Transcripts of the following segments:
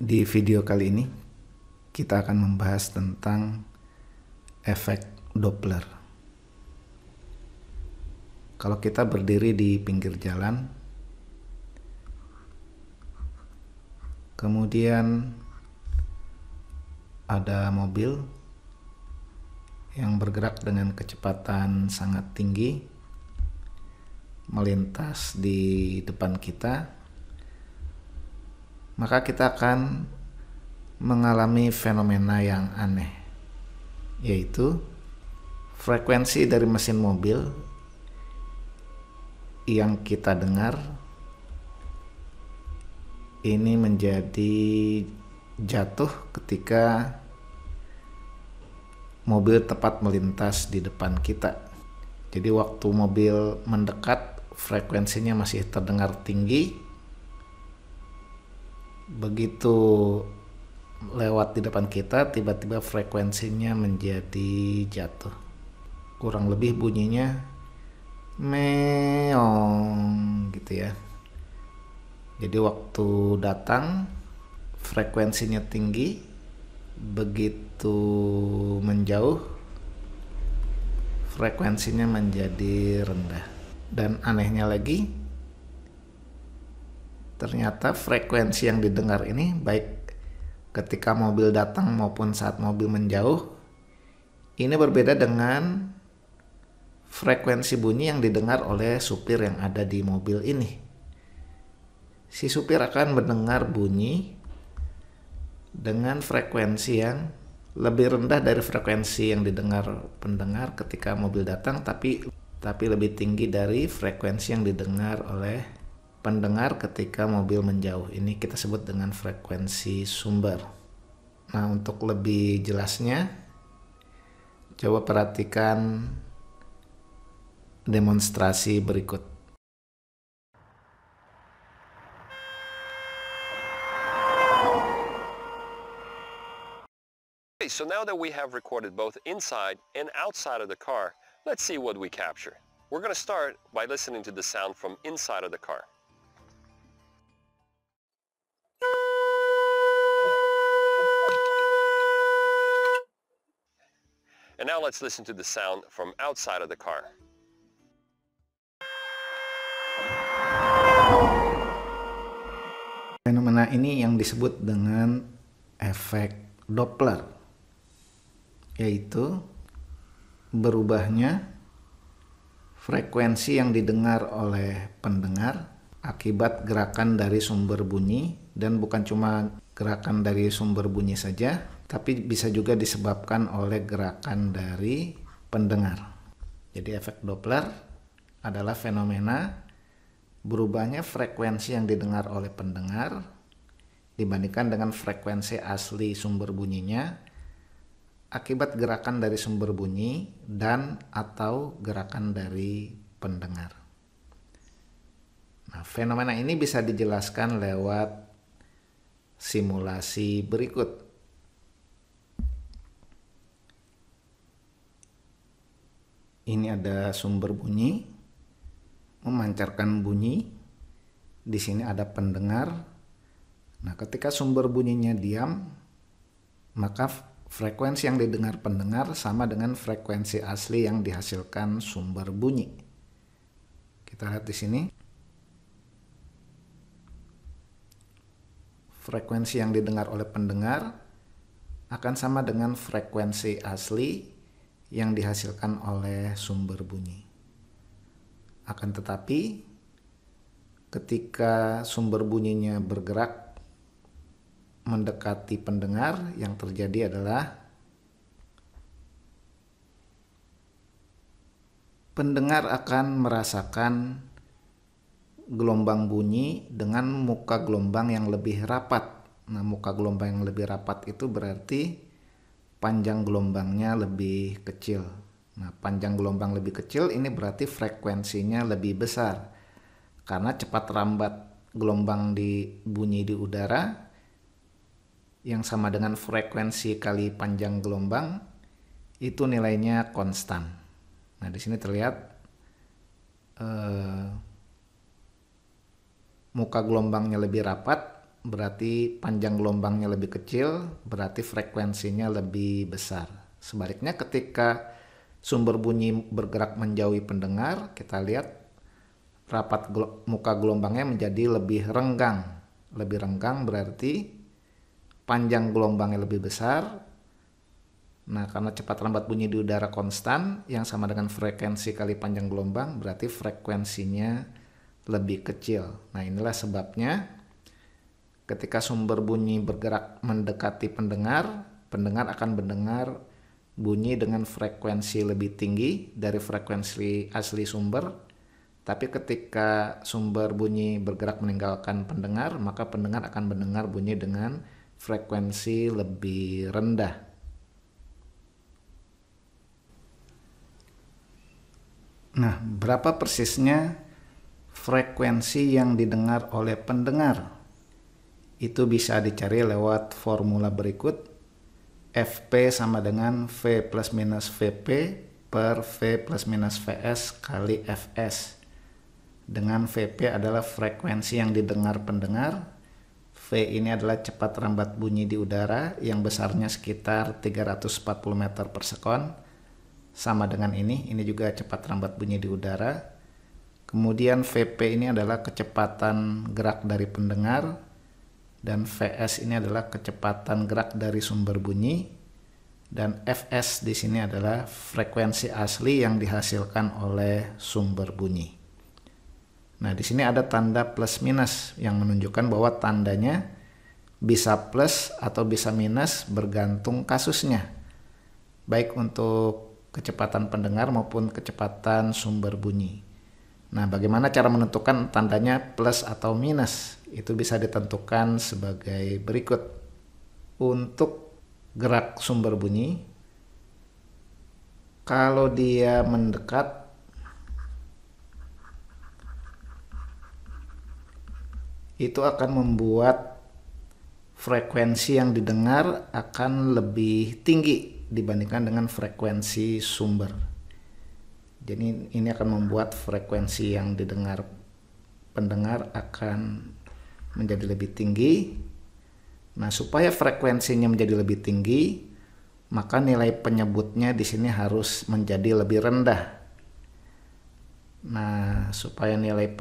Di video kali ini kita akan membahas tentang efek Doppler. Kalau kita berdiri di pinggir jalan, kemudian ada mobil yang bergerak dengan kecepatan sangat tinggi melintas di depan kita, maka kita akan mengalami fenomena yang aneh, yaitu frekuensi dari mesin mobil yang kita dengar ini menjadi jatuh ketika mobil tepat melintas di depan kita. Jadi waktu mobil mendekat, frekuensinya masih terdengar tinggi. Begitu lewat di depan kita, tiba-tiba frekuensinya menjadi jatuh. Kurang lebih bunyinya meong gitu ya. Jadi waktu datang frekuensinya tinggi, begitu menjauh frekuensinya menjadi rendah. Dan anehnya lagi, ternyata frekuensi yang didengar ini baik ketika mobil datang maupun saat mobil menjauh, ini berbeda dengan frekuensi bunyi yang didengar oleh supir yang ada di mobil ini. Si supir akan mendengar bunyi dengan frekuensi yang lebih rendah dari frekuensi yang didengar pendengar ketika mobil datang, tapi lebih tinggi dari frekuensi yang didengar oleh pendengar ketika mobil menjauh. Ini kita sebut dengan frekuensi sumber. Nah, untuk lebih jelasnya, coba perhatikan demonstrasi berikut. Okay, so now that we have recorded both inside and outside of the car, let's see what we capture. We're going to start by listening to the sound from inside of the car. And now let's listen to the sound from outside of the car. Fenomena ini yang disebut dengan efek Doppler, yaitu berubahnya frekuensi yang didengar oleh pendengar akibat gerakan dari sumber bunyi, dan bukan cuma gerakan dari sumber bunyi saja, tapi bisa juga disebabkan oleh gerakan dari pendengar. Jadi efek Doppler adalah fenomena berubahnya frekuensi yang didengar oleh pendengar dibandingkan dengan frekuensi asli sumber bunyinya akibat gerakan dari sumber bunyi dan atau gerakan dari pendengar. Nah, fenomena ini bisa dijelaskan lewat simulasi berikut. Ini ada sumber bunyi memancarkan bunyi. Di sini ada pendengar. Nah, ketika sumber bunyinya diam, maka frekuensi yang didengar pendengar sama dengan frekuensi asli yang dihasilkan sumber bunyi. Kita lihat di sini. Frekuensi yang didengar oleh pendengar akan sama dengan frekuensi asli yang dihasilkan oleh sumber bunyi. Akan tetapi, ketika sumber bunyinya bergerak mendekati pendengar, yang terjadi adalah pendengar akan merasakan gelombang bunyi dengan muka gelombang yang lebih rapat. Nah, muka gelombang yang lebih rapat itu berarti panjang gelombangnya lebih kecil. Nah, panjang gelombang lebih kecil ini berarti frekuensinya lebih besar. Karena cepat rambat gelombang di bunyi di udara yang sama dengan frekuensi kali panjang gelombang itu nilainya konstan. Nah, di sini terlihat muka gelombangnya lebih rapat berarti panjang gelombangnya lebih kecil, berarti frekuensinya lebih besar. Sebaliknya ketika sumber bunyi bergerak menjauhi pendengar, kita lihat muka gelombangnya menjadi lebih renggang. Lebih renggang berarti panjang gelombangnya lebih besar. Nah, karena cepat lambat bunyi di udara konstan yang sama dengan frekuensi kali panjang gelombang, berarti frekuensinya lebih kecil. Nah, inilah sebabnya ketika sumber bunyi bergerak mendekati pendengar, pendengar akan mendengar bunyi dengan frekuensi lebih tinggi dari frekuensi asli sumber. Tapi ketika sumber bunyi bergerak meninggalkan pendengar, maka pendengar akan mendengar bunyi dengan frekuensi lebih rendah. Nah, berapa persisnya frekuensi yang didengar oleh pendengar? Itu bisa dicari lewat formula berikut. Fp sama dengan V plus minus Vp per V plus minus Vs kali Fs. Dengan Vp adalah frekuensi yang didengar pendengar. V ini adalah cepat rambat bunyi di udara yang besarnya sekitar 340 meter per sekon. Sama dengan ini juga cepat rambat bunyi di udara. Kemudian Vp ini adalah kecepatan gerak dari pendengar, dan Vs ini adalah kecepatan gerak dari sumber bunyi, dan Fs di sini adalah frekuensi asli yang dihasilkan oleh sumber bunyi. Nah, di sini ada tanda plus minus yang menunjukkan bahwa tandanya bisa plus atau bisa minus bergantung kasusnya, baik untuk kecepatan pendengar maupun kecepatan sumber bunyi. Nah, bagaimana cara menentukan tandanya plus atau minus? Itu bisa ditentukan sebagai berikut. Untuk gerak sumber bunyi, kalau dia mendekat, itu akan membuat frekuensi yang didengar akan lebih tinggi dibandingkan dengan frekuensi sumber. Jadi ini akan membuat frekuensi yang didengar pendengar akan menjadi lebih tinggi. Nah, supaya frekuensinya menjadi lebih tinggi, maka nilai penyebutnya di sini harus menjadi lebih rendah. Nah, supaya nilai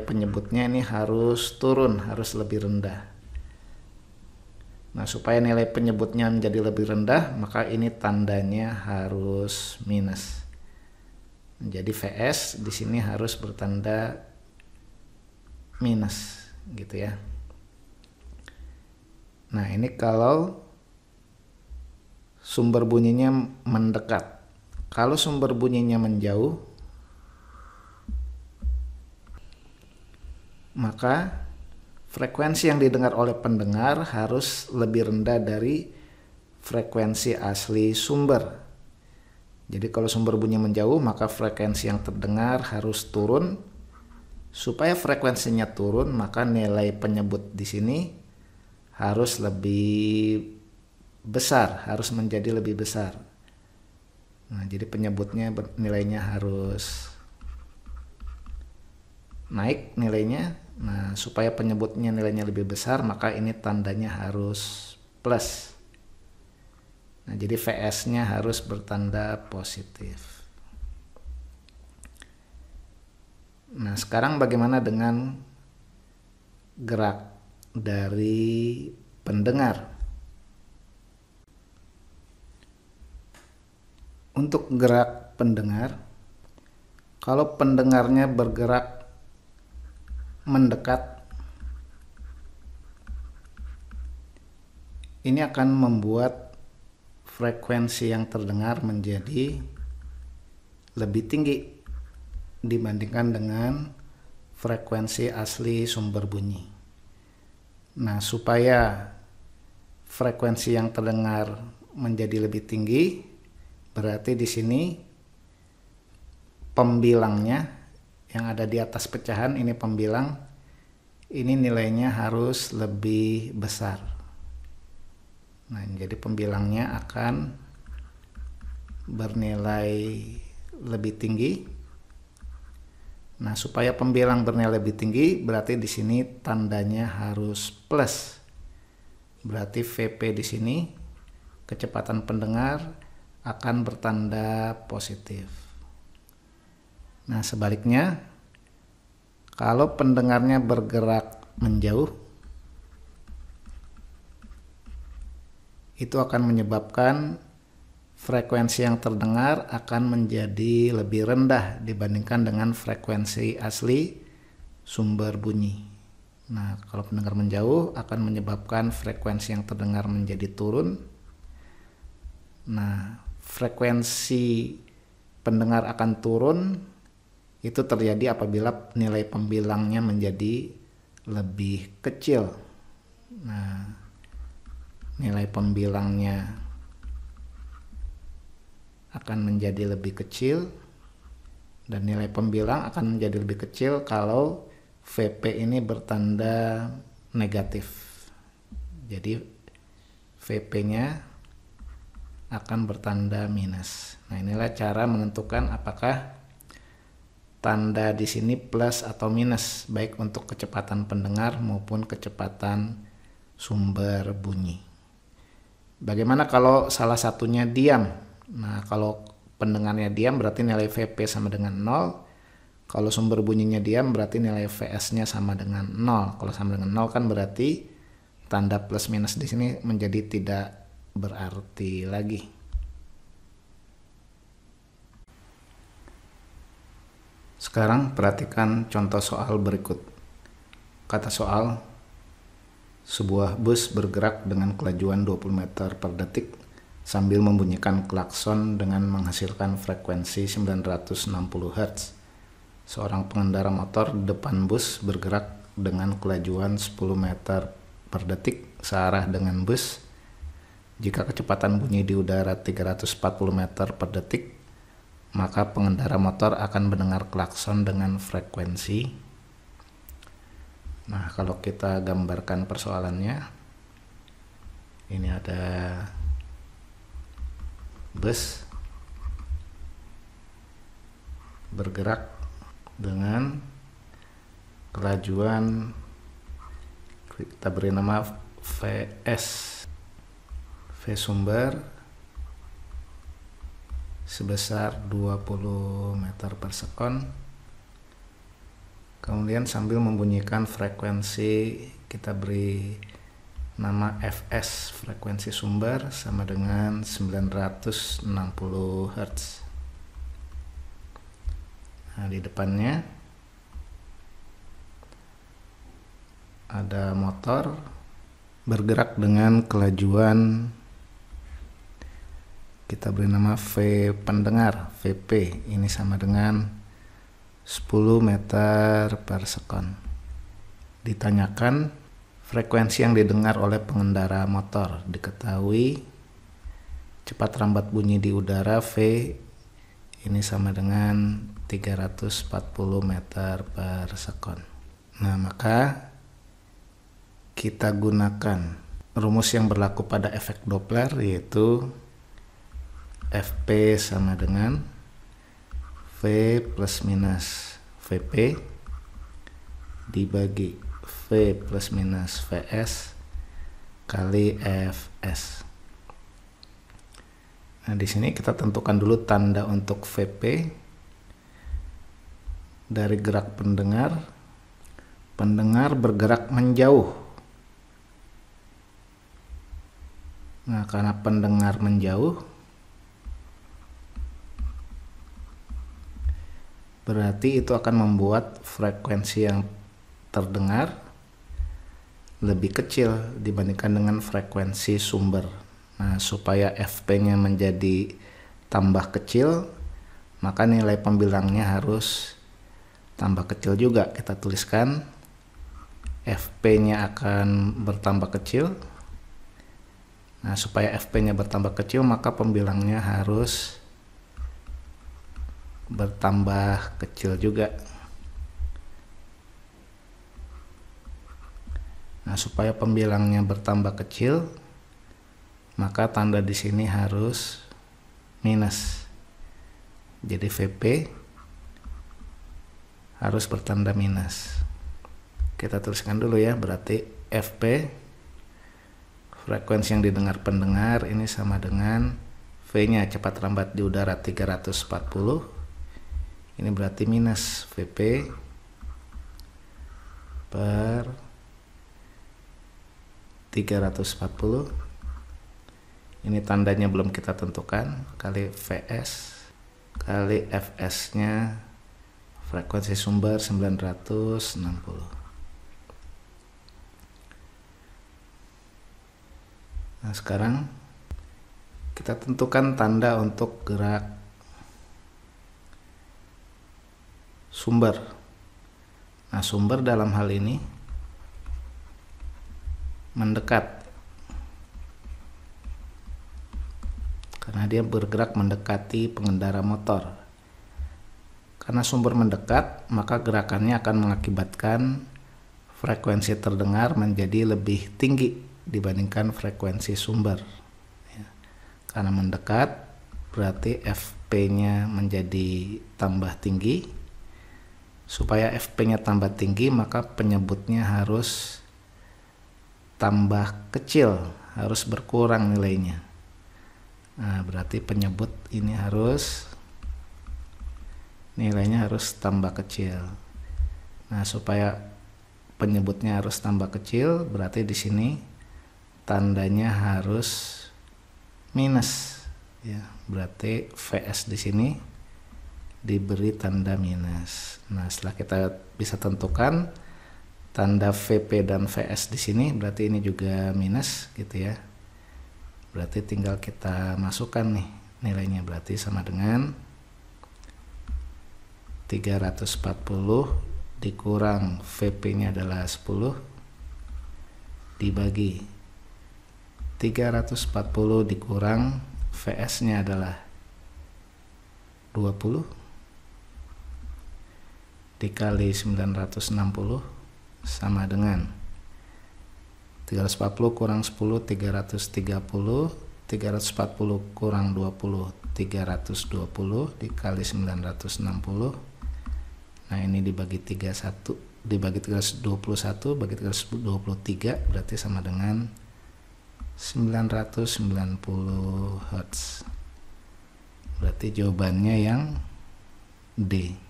penyebutnya ini harus turun, harus lebih rendah. Nah, supaya nilai penyebutnya menjadi lebih rendah, maka ini tandanya harus minus. Jadi Vs di sini harus bertanda minus, gitu ya. Nah, ini kalau sumber bunyinya mendekat. Kalau sumber bunyinya menjauh, maka frekuensi yang didengar oleh pendengar harus lebih rendah dari frekuensi asli sumber. Jadi kalau sumber bunyi menjauh, maka frekuensi yang terdengar harus turun. Supaya frekuensinya turun, maka nilai penyebut di sini harus lebih besar, harus menjadi lebih besar. Nah, jadi penyebutnya nilainya harus naik nilainya. Nah, supaya penyebutnya nilainya lebih besar, maka ini tandanya harus plus. Nah, jadi Vs-nya harus bertanda positif. Nah, sekarang bagaimana dengan gerak dari pendengar? Untuk gerak pendengar, kalau pendengarnya bergerak mendekat, ini akan membuat frekuensi yang terdengar menjadi lebih tinggi dibandingkan dengan frekuensi asli sumber bunyi. Nah, supaya frekuensi yang terdengar menjadi lebih tinggi, berarti di sini pembilangnya yang ada di atas pecahan, ini pembilang, ini nilainya harus lebih besar. Nah, jadi pembilangnya akan bernilai lebih tinggi. Nah, supaya pembilang bernilai lebih tinggi, berarti di sini tandanya harus plus. Berarti VP di sini, kecepatan pendengar akan bertanda positif. Nah, sebaliknya, kalau pendengarnya bergerak menjauh, itu akan menyebabkan frekuensi yang terdengar akan menjadi lebih rendah dibandingkan dengan frekuensi asli sumber bunyi. Nah, kalau pendengar menjauh akan menyebabkan frekuensi yang terdengar menjadi turun. Nah, frekuensi pendengar akan turun itu terjadi apabila nilai pembilangnya menjadi lebih kecil. Nah, nilai pembilangnya akan menjadi lebih kecil, dan nilai pembilang akan menjadi lebih kecil kalau VP ini bertanda negatif. Jadi VP-nya akan bertanda minus. Nah, inilah cara menentukan apakah tanda di sini plus atau minus, baik untuk kecepatan pendengar maupun kecepatan sumber bunyi. Bagaimana kalau salah satunya diam? Nah, kalau pendengarnya diam berarti nilai VP sama dengan 0. Kalau sumber bunyinya diam berarti nilai VS-nya sama dengan 0. Kalau sama dengan 0 kan berarti tanda plus minus di sini menjadi tidak berarti lagi. Sekarang perhatikan contoh soal berikut. Kata soal, sebuah bus bergerak dengan kelajuan 20 meter per detik sambil membunyikan klakson dengan menghasilkan frekuensi 960 Hz. Seorang pengendara motor di depan bus bergerak dengan kelajuan 10 meter per detik searah dengan bus. Jika kecepatan bunyi di udara 340 meter per detik, maka pengendara motor akan mendengar klakson dengan frekuensi. Nah, kalau kita gambarkan persoalannya, ini ada bus bergerak dengan kelajuan, kita beri nama VS, V sumber sebesar 20 meter per sekon. Kemudian sambil membunyikan frekuensi, kita beri nama Fs, frekuensi sumber, sama dengan 960 Hz. Nah, di depannya ada motor bergerak dengan kelajuan, kita beri nama V pendengar, VP, ini sama dengan 10 meter per sekon. Ditanyakan frekuensi yang didengar oleh pengendara motor. Diketahui cepat rambat bunyi di udara V ini sama dengan 340 meter per sekon. Nah, maka kita gunakan rumus yang berlaku pada efek Doppler, yaitu Fp sama dengan V plus minus Vp dibagi V plus minus Vs kali Fs. Nah, di sini kita tentukan dulu tanda untuk Vp dari gerak pendengar. Pendengar bergerak menjauh. Nah, karena pendengar menjauh, berarti itu akan membuat frekuensi yang terdengar lebih kecil dibandingkan dengan frekuensi sumber. Nah, supaya Fp-nya menjadi tambah kecil, maka nilai pembilangnya harus tambah kecil juga. Kita tuliskan Fp-nya akan bertambah kecil. Nah, supaya Fp-nya bertambah kecil, maka pembilangnya harus bertambah kecil juga. Nah, supaya pembilangnya bertambah kecil, maka tanda di sini harus minus. Jadi Vp harus bertanda minus. Kita tuliskan dulu ya, berarti FP, frekuensi yang didengar pendengar, ini sama dengan V-nya, cepat lambat di udara 340. Ini berarti minus VP per 340. Ini tandanya belum kita tentukan, kali VS kali FS-nya, frekuensi sumber 960. Nah, sekarang kita tentukan tanda untuk gerak sumber. Nah, sumber dalam hal ini mendekat, karena dia bergerak mendekati pengendara motor. Karena sumber mendekat, maka gerakannya akan mengakibatkan frekuensi terdengar menjadi lebih tinggi dibandingkan frekuensi sumber. Karena mendekat, berarti FP-nya menjadi tambah tinggi. Supaya FP-nya tambah tinggi, maka penyebutnya harus tambah kecil, harus berkurang nilainya. Nah, berarti penyebut ini nilainya harus tambah kecil. Nah, supaya penyebutnya harus tambah kecil, berarti di sini tandanya harus minus ya, berarti VS di sini diberi tanda minus. Nah, setelah kita bisa tentukan tanda VP dan VS di sini, berarti ini juga minus gitu ya. Berarti tinggal kita masukkan nih nilainya, berarti sama dengan 340 dikurang VP-nya adalah 10 dibagi 340 dikurang VS-nya adalah 20 dikali 960 sama dengan 340 kurang 10 330, 340 kurang 20 320 dikali 960. Nah, ini dibagi 31 dibagi 321 bagi 323 berarti sama dengan 990 Hz. Berarti jawabannya yang D.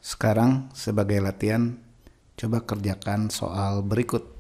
Sekarang sebagai latihan, coba kerjakan soal berikut.